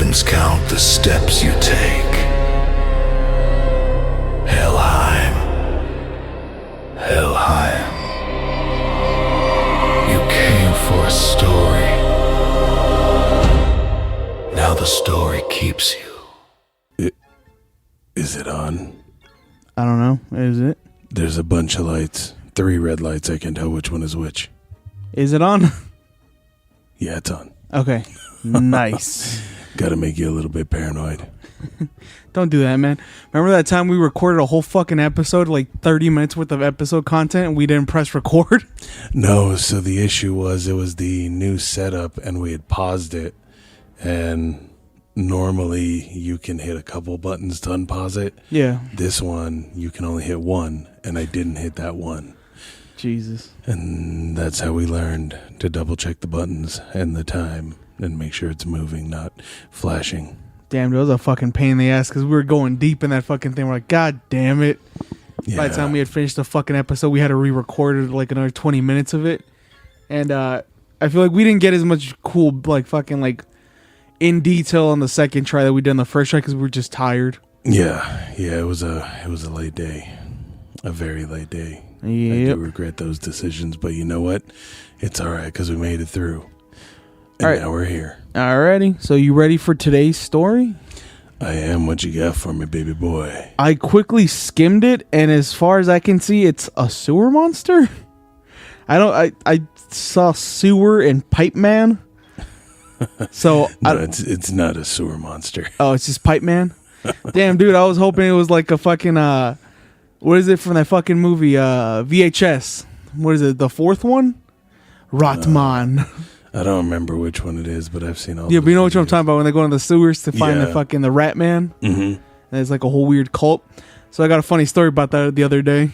heavens count the steps you take. Helheim. Helheim. You came for a story. Now the story keeps you. Is it on? I don't know. Is it? There's a bunch of lights. 3 red lights. I can tell which one is which. Is it on? Yeah, it's on. Okay. Nice. Gotta make you a little bit paranoid. Don't do that, man. Remember that time we recorded a whole fucking episode, like 30 minutes worth of episode content, and we didn't press record? No, so the issue was it was the new setup, and we had paused it, and normally you can hit a couple buttons to unpause it. Yeah. This one, you can only hit one, and I didn't hit that one. Jesus. And that's how we learned to double check the buttons and the time and make sure it's moving, not flashing. Damn, dude, it was a fucking pain in the ass because we were going deep in that fucking thing. We're like, God damn it. Yeah. By the time we had finished the fucking episode, we had to re-record like another 20 minutes of it. And I feel like we didn't get as much cool, like fucking like in detail on the second try that we did on the first try because we were just tired. Yeah, it was a late day. A very late day. Yep. I do regret those decisions, but you know what? It's all right because we made it through. And all right. Now we're here. Alrighty. So you ready for today's story? I am. What you got for me, baby boy? I quickly skimmed it, and as far as I can see, it's a sewer monster. I saw sewer and pipe man. So no, it's not a sewer monster. Oh, it's just pipe man. Damn, dude, I was hoping it was like a fucking what is it from that fucking movie? VHS. What is it? The fourth one? Rotman. I don't remember which one it is, but I've seen all. Yeah, but you know what I'm talking about when they go into the sewers to find Yeah. the fucking the rat man. Mm-hmm. And it's like a whole weird cult. So I got a funny story about that the other day.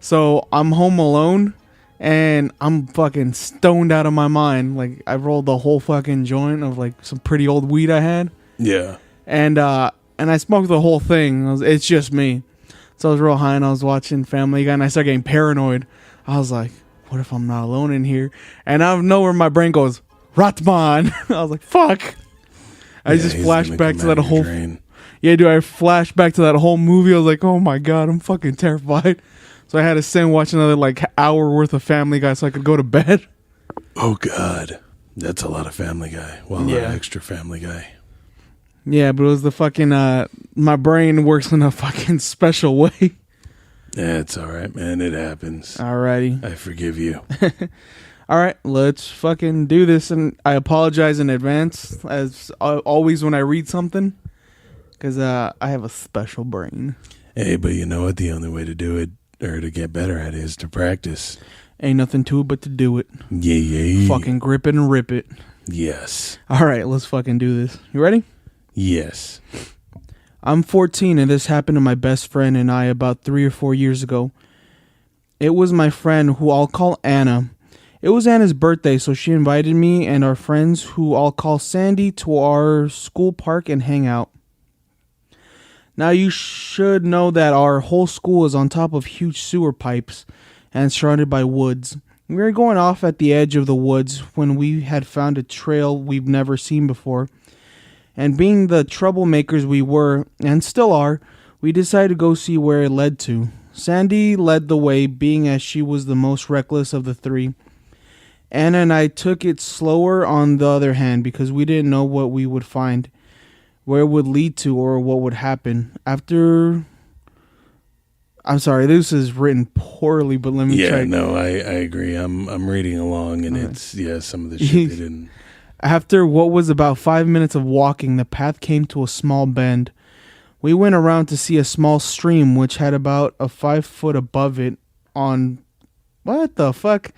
So I'm home alone, and I'm fucking stoned out of my mind. Like I rolled the whole fucking joint of like some pretty old weed I had. Yeah. And I smoked the whole thing. It's just me. So I was real high and I was watching Family Guy and I started getting paranoid. I was like, what if I'm not alone in here? And out of nowhere my brain goes, Ratman. I was like, fuck. I just flashed back to that whole... Yeah, dude, I flashed back to that whole movie. I was like, oh my God, I'm fucking terrified. So I had to sit and watch another like hour worth of Family Guy so I could go to bed. Oh God. That's a lot of Family Guy. Well, a lot of extra Family Guy. Yeah, but it was the fucking, my brain works in a fucking special way. Yeah, it's all right, man. It happens. Alrighty. I forgive you. All right, let's fucking do this. And I apologize in advance, as always when I read something, because I have a special brain. Hey, but you know what? The only way to do it, or to get better at it, is to practice. Ain't nothing to it but to do it. Yeah. Fucking grip it and rip it. Yes. All right, let's fucking do this. You ready? Yes. I'm 14 and this happened to my best friend and I about 3 or 4 years ago. It was my friend who I'll call Anna. It was Anna's birthday, so she invited me and our friends who I'll call Sandy to our school park and hang out. Now you should know that our whole school is on top of huge sewer pipes and surrounded by woods. We were going off at the edge of the woods when we had found a trail we've never seen before. And being the troublemakers we were, and still are, we decided to go see where it led to. Sandy led the way, being as she was the most reckless of the three. Anna and I took it slower on the other hand, because we didn't know what we would find, where it would lead to, or what would happen. I'm sorry, this is written poorly, but let me check. Yeah, no, I agree. I'm reading along, and it's, some of the shit they didn't... After what was about 5 minutes of walking, the path came to a small bend. We went around to see a small stream which had about a 5 foot above it on... What the fuck?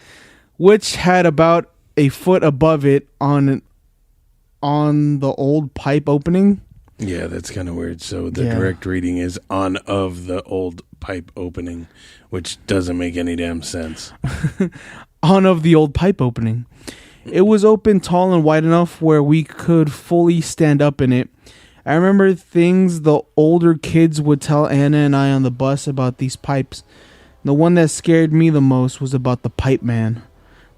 Which had about a foot above it on the old pipe opening. Yeah, that's kind of weird. So the direct reading is on of the old pipe opening, which doesn't make any damn sense. On of the old pipe opening. It was open, tall, and wide enough where we could fully stand up in it. I remember things the older kids would tell Anna and I on the bus about these pipes. The one that scared me the most was about the pipe man.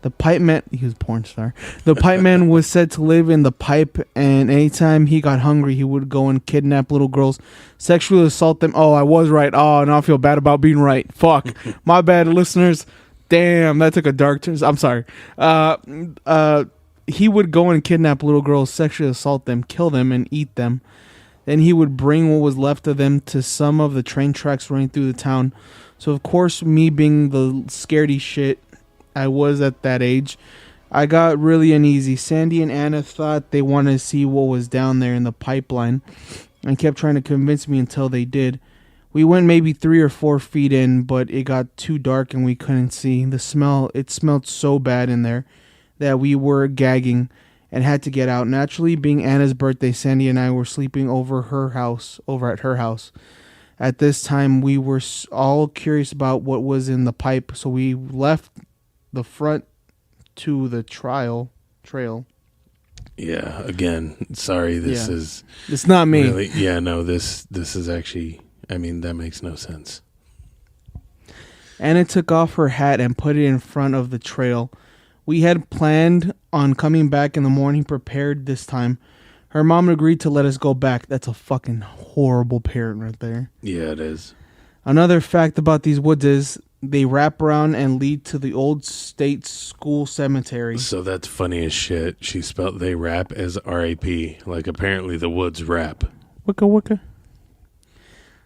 The pipe man, he was a porn star. The pipe man was said to live in the pipe, and anytime he got hungry, he would go and kidnap little girls, sexually assault them. Oh, I was right. Oh, now I feel bad about being right. Fuck. My bad, listeners. Damn, that took a dark turn. I'm sorry. He would go and kidnap little girls, sexually assault them, kill them, and eat them. Then he would bring what was left of them to some of the train tracks running through the town. So, of course, me being the scaredy shit I was at that age, I got really uneasy. Sandy and Anna thought they wanted to see what was down there in the pipeline and kept trying to convince me until they did. We went maybe 3 or 4 feet in, but it got too dark and we couldn't see. It smelled so bad in there that we were gagging and had to get out. Naturally, being Anna's birthday, Sandy and I were sleeping over at her house. At this time, we were all curious about what was in the pipe, so we left the front to the trail. Yeah, again, sorry, this is... It's not me. Really, yeah, no, this is actually... I mean, that makes no sense. Anna took off her hat and put it in front of the trail. We had planned on coming back in the morning prepared this time. Her mom agreed to let us go back. That's a fucking horrible parent right there. Yeah, it is. Another fact about these woods is they wrap around and lead to the old state school cemetery. So that's funny as shit. She spelled they rap as R-A-P. Like, apparently the woods rap. Wicca wicca.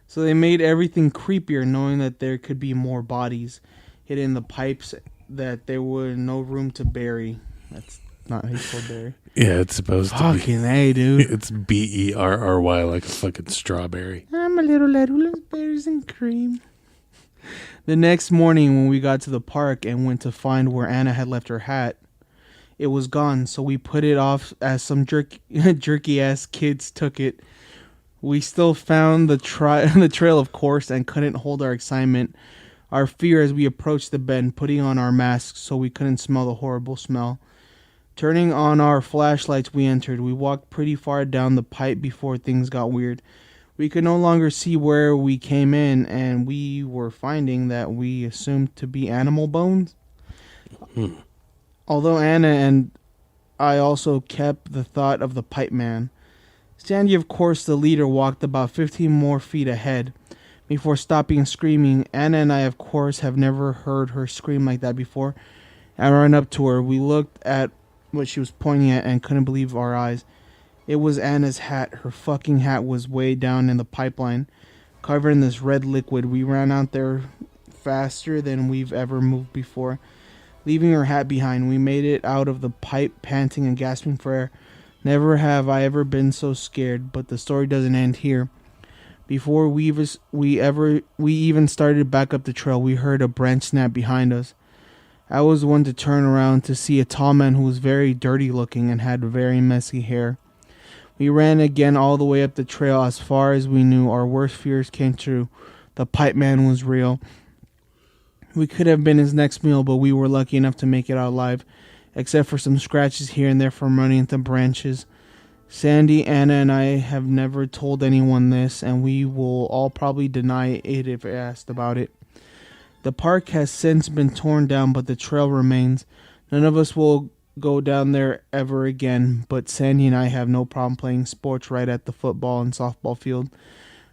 So they made everything creepier, knowing that there could be more bodies hidden in the pipes that there were no room to bury. That's not how you spell bury. Yeah, it's supposed to be. Fucking A, dude. It's B-E-R-R-Y, like a fucking strawberry. I'm a little lad who loves berries and cream. The next morning when we got to the park and went to find where Anna had left her hat, it was gone, so we put it off as some jerky-ass kids took it. We still found the trail, of course, and couldn't hold our excitement, our fear as we approached the bend, putting on our masks so we couldn't smell the horrible smell. Turning on our flashlights, we entered. We walked pretty far down the pipe before things got weird. We could no longer see where we came in, and we were finding that we assumed to be animal bones. Although Anna and I also kept the thought of the pipe man. Sandy, of course, the leader, walked about 15 more feet ahead before stopping and screaming. Anna and I, of course, have never heard her scream like that before, and ran up to her. We looked at what she was pointing at and couldn't believe our eyes. It was Anna's hat. Her fucking hat was way down in the pipeline, covered in this red liquid. We ran out there faster than we've ever moved before, leaving her hat behind. We made it out of the pipe, panting and gasping for air. Never have I ever been so scared, but the story doesn't end here. Before we even started back up the trail, we heard a branch snap behind us. I was one to turn around to see a tall man who was very dirty looking and had very messy hair. We ran again all the way up the trail. As far as we knew, our worst fears came true. The pipe man was real. We could have been his next meal, but we were lucky enough to make it out alive, except for some scratches here and there from running into branches. Sandy, Anna, and I have never told anyone this, and we will all probably deny it if asked about it. The park has since been torn down, but the trail remains. None of us will go down there ever again, but Sandy and I have no problem playing sports right at the football and softball field,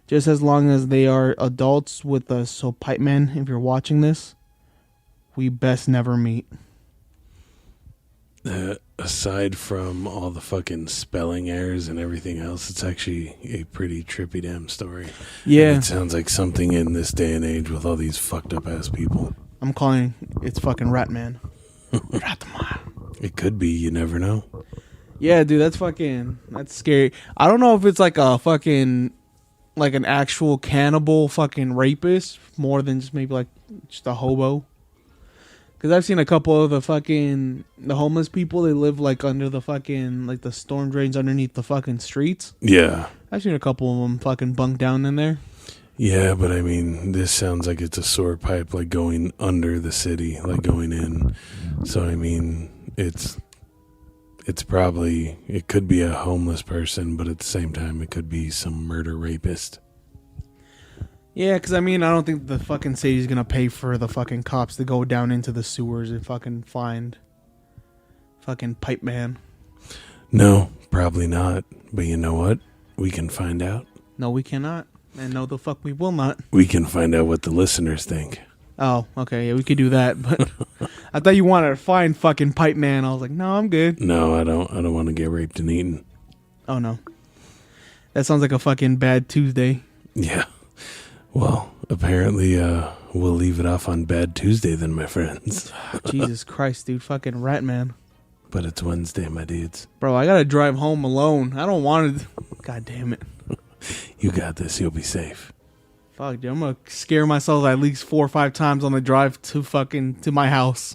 just as long as they are adults with us. So, Pipe Man, if you're watching this, we best never meet. Aside from all the fucking spelling errors and everything else, it's actually a pretty trippy damn story. Yeah. And it sounds like something in this day and age with all these fucked up ass people. I'm calling it's fucking Ratman. Ratman. It could be, you never know. Yeah, dude, that's scary. I don't know if it's like a fucking, like an actual cannibal fucking rapist more than just maybe like just a hobo. Because I've seen a couple of the homeless people, they live like under the fucking, like the storm drains underneath the fucking streets. Yeah. I've seen a couple of them fucking bunk down in there. Yeah, but I mean, this sounds like it's a sewer pipe, like going under the city, like going in. So, I mean, it's probably, it could be a homeless person, but at the same time, it could be some murder rapist. Yeah, because I mean, I don't think the fucking city's going to pay for the fucking cops to go down into the sewers and fucking find. Fucking pipe man. No, probably not. But you know what? We can find out. No, we cannot. And no, the fuck we will not. We can find out what the listeners think. Oh, okay. Yeah, we could do that. But I thought you wanted to find fucking pipe man. I was like, no, I'm good. No, I don't want to get raped and eaten. Oh, no. That sounds like a fucking bad Tuesday. Yeah. Well, apparently we'll leave it off on Bad Tuesday then, my friends. Jesus Christ, dude. Fucking rat man. But it's Wednesday, my dudes. Bro, I gotta drive home alone. I don't want to. God damn it. You got this. You'll be safe. Fuck, dude. I'm gonna scare myself at least 4 or 5 times on the drive to my house.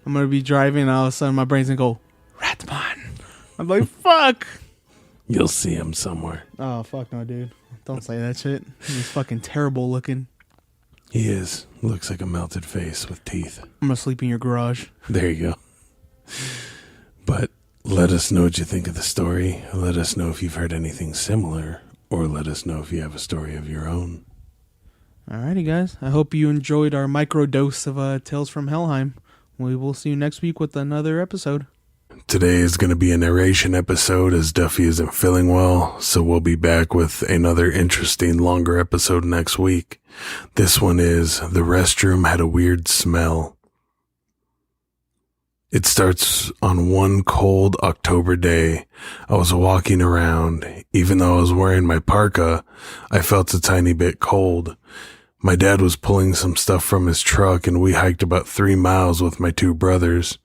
I'm gonna be driving and all of a sudden my brain's gonna go, Ratman. I'm like, fuck. You'll see him somewhere. Oh, fuck no, dude. Don't say that shit. He's fucking terrible looking. He is. Looks like a melted face with teeth. I'm gonna sleep in your garage. There you go. But let us know what you think of the story. Let us know if you've heard anything similar, or let us know if you have a story of your own. Alrighty, guys. I hope you enjoyed our micro dose of Tales from Helheim. We will see you next week with another episode. Today is going to be a narration episode as Duffy isn't feeling well, so we'll be back with another interesting, longer episode next week. This one is The Restroom Had a Weird Smell. It starts on one cold October day. I was walking around. Even though I was wearing my parka, I felt a tiny bit cold. My dad was pulling some stuff from his truck, and we hiked about 3 miles with my 2 brothers.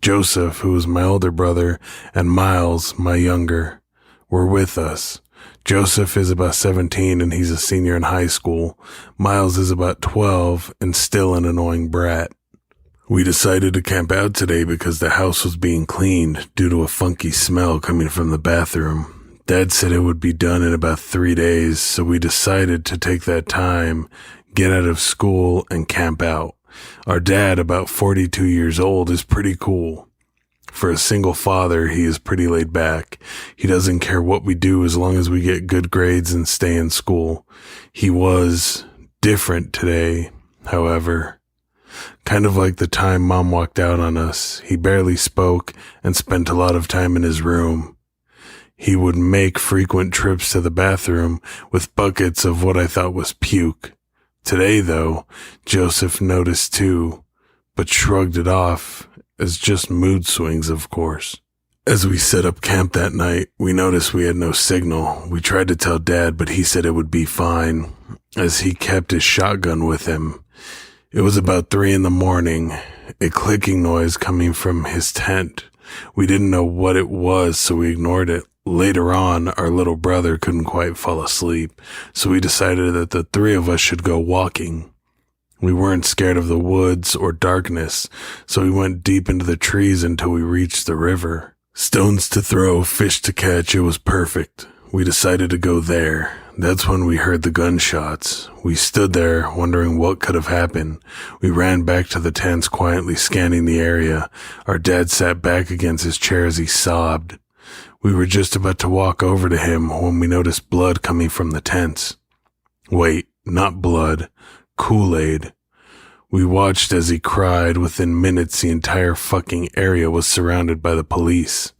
Joseph, who was my older brother, and Miles, my younger, were with us. Joseph is about 17 and he's a senior in high school. Miles is about 12 and still an annoying brat. We decided to camp out today because the house was being cleaned due to a funky smell coming from the bathroom. Dad said it would be done in about 3 days, so we decided to take that time, get out of school, and camp out. Our dad, about 42 years old, is pretty cool. For a single father, he is pretty laid back. He doesn't care what we do as long as we get good grades and stay in school. He was different today, however. Kind of like the time Mom walked out on us. He barely spoke and spent a lot of time in his room. He would make frequent trips to the bathroom with buckets of what I thought was puke. Today, though, Joseph noticed too, but shrugged it off as just mood swings, of course. As we set up camp that night, we noticed we had no signal. We tried to tell Dad, but he said it would be fine, as he kept his shotgun with him. It was about 3 a.m, a clicking noise coming from his tent. We didn't know what it was, so we ignored it. Later on, our little brother couldn't quite fall asleep, so we decided that the 3 of us should go walking. We weren't scared of the woods or darkness, so we went deep into the trees until we reached the river. Stones to throw, fish to catch, it was perfect. We decided to go there. That's when we heard the gunshots. We stood there, wondering what could have happened. We ran back to the tents, quietly scanning the area. Our dad sat back against his chair as he sobbed. We were just about to walk over to him when we noticed blood coming from the tents. Wait, not blood. Kool-Aid. We watched as he cried. Within minutes, the entire fucking area was surrounded by the police.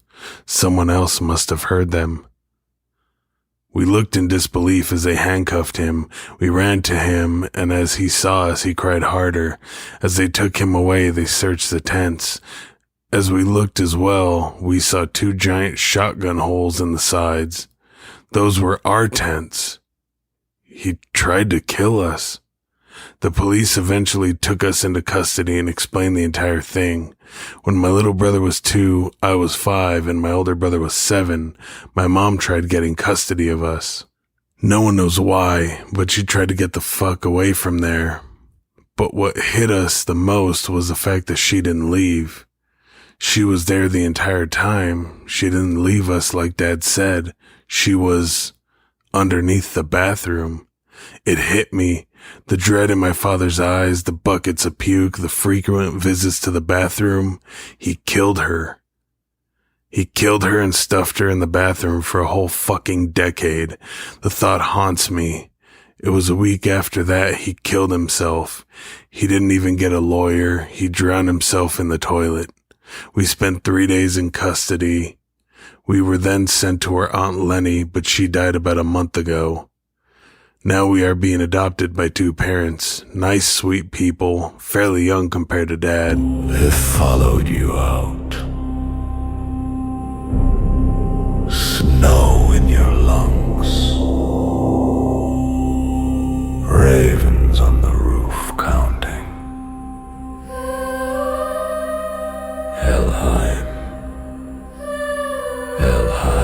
Someone else must have heard them. We looked in disbelief as they handcuffed him. We ran to him, and as he saw us, he cried harder. As they took him away, they searched the tents. As we looked as well, we saw 2 giant shotgun holes in the sides. Those were our tents. He tried to kill us. The police eventually took us into custody and explained the entire thing. When my little brother was 2, I was 5, and my older brother was 7, my mom tried getting custody of us. No one knows why, but she tried to get the fuck away from there. But what hit us the most was the fact that she didn't leave. She was there the entire time. She didn't leave us like Dad said. She was underneath the bathroom. It hit me. The dread in my father's eyes, the buckets of puke, the frequent visits to the bathroom. He killed her. He killed her and stuffed her in the bathroom for a whole fucking decade. The thought haunts me. It was a week after that he killed himself. He didn't even get a lawyer. He drowned himself in the toilet. We spent 3 days in custody. We were then sent to our Aunt Lenny, but she died about a month ago. Now we are being adopted by 2 parents. Nice, sweet people, fairly young compared to Dad. They followed you out. Snow in your lungs. Ravens on the roof counting. Helheim. Helheim.